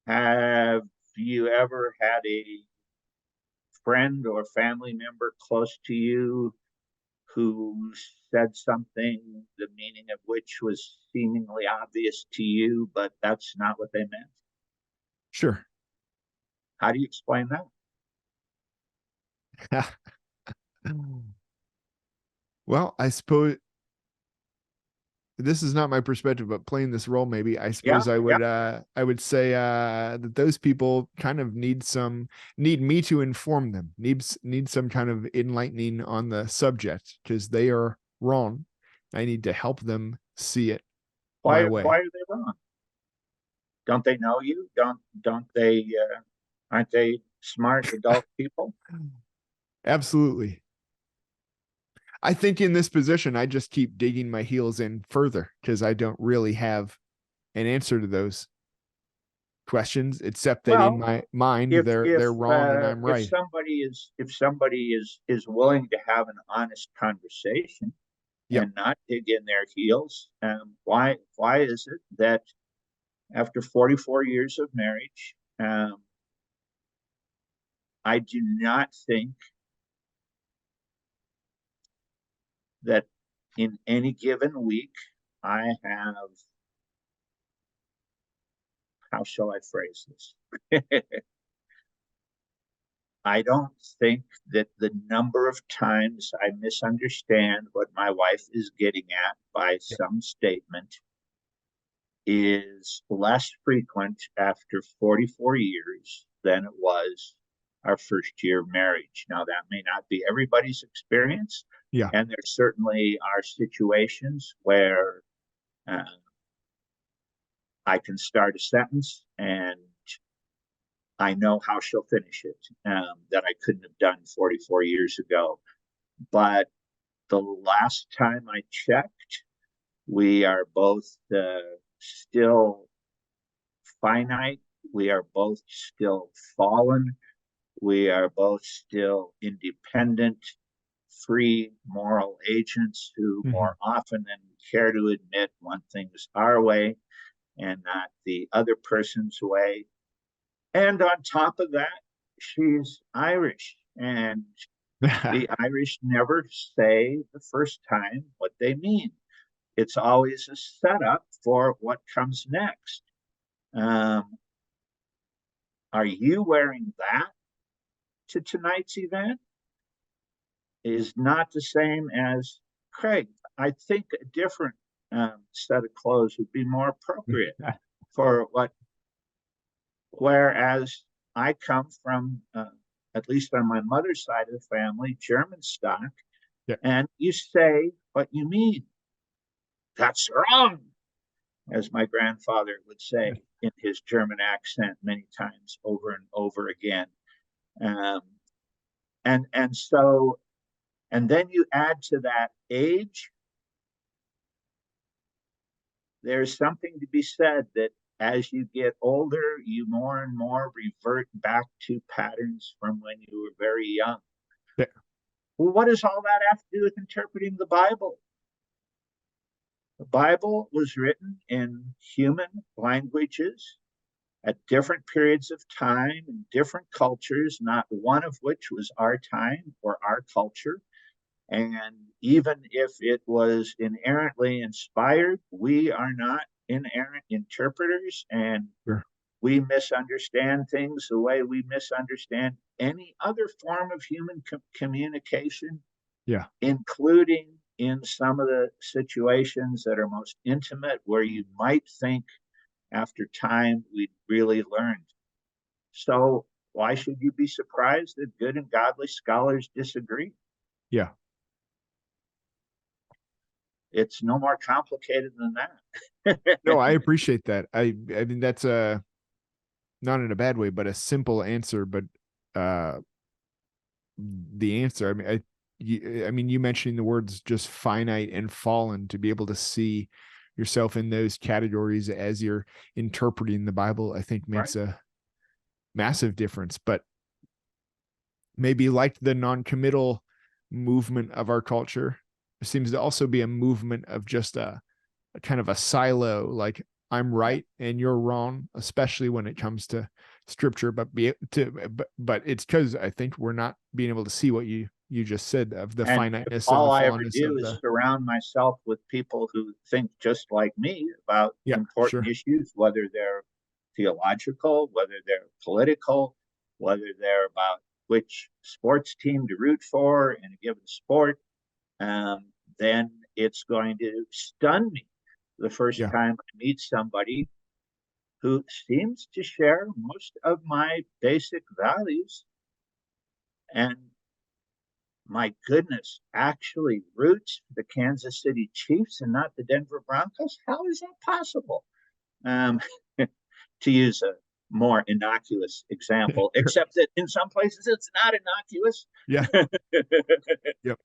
Have you ever had a friend or family member close to you who said something, the meaning of which was seemingly obvious to you, but that's not what they meant? Sure. How do you explain that? Well, I suppose this is not my perspective, but playing this role, maybe I Yeah, suppose yeah. I would say that those people kind of need me to inform them, need some kind of enlightening on the subject because they are wrong. I need to help them see it my Why way. are they wrong? Don't they know you? Don't they? Aren't they smart adult people? Absolutely. I think in this position, I just keep digging my heels in further because I don't really have an answer to those questions, except that in Well, my mind if they're wrong and I'm if right. somebody is willing to have an honest conversation Yep. and not dig in their heels, why is it that after 44 years of marriage, I do not think that in any given week I have, how shall I phrase this? I don't think that the number of times I misunderstand what my wife is getting at by Yep. some statement is less frequent after 44 years than it was our first year of marriage. Now, that may not be everybody's experience, Yeah. and there certainly are situations where uh, I can start a sentence and I know how she'll finish it, that I couldn't have done 44 years ago. But the last time I checked, we are both still finite. We are both still fallen. We are both still independent, free moral agents who Mm-hmm. more often than care to admit want things our way and not the other person's way. And on top of that, she's Irish. And the Irish never say the first time what they mean. It's always a setup for what comes next. Um, are you wearing that to tonight's event? Is not the same as Craig. I think a different set of clothes would be more appropriate for what, whereas I come from, at least on my mother's side of the family, German stock, Yeah. and you say what you mean. That's wrong, as my grandfather would say in his German accent many times over and over again. Um, and so, and then you add to that age. There's something to be said that as you get older, you more and more revert back to patterns from when you were very young. Yeah. Well, what does all that have to do with interpreting the Bible? The Bible was written in human languages at different periods of time in different cultures, not one of which was our time or our culture. And even if it was inerrantly inspired, we are not inerrant interpreters, and Sure. we misunderstand things the way we misunderstand any other form of human communication, Yeah. including in some of the situations that are most intimate, where you might think after time we'd really learned. So, why should you be surprised that good and godly scholars disagree? Yeah. It's no more complicated than that. No, I appreciate that. I mean that's a not in a bad way, but a simple answer, but uh the answer, I mean you mentioning the words just finite and fallen to be able to see yourself in those categories as you're interpreting the Bible, I think Right. makes a massive difference. But maybe like the non-committal movement of our culture, there seems to also be a movement of just a kind of a silo, like I'm right and you're wrong, especially when it comes to scripture, but it's because I think we're not being able to see what you just said of the And finiteness and all the I ever fallenness do of is the. surround myself with people who think just like me about Yeah, important sure. issues, whether they're theological, whether they're political, whether they're about which sports team to root for in a given sport. Then it's going to stun me the first Yeah. time I meet somebody who seems to share most of my basic values and, my goodness, actually roots for the Kansas City Chiefs and not the Denver Broncos? How is that possible? Um, to use a more innocuous example, except that in some places it's not innocuous. Yeah. Yep.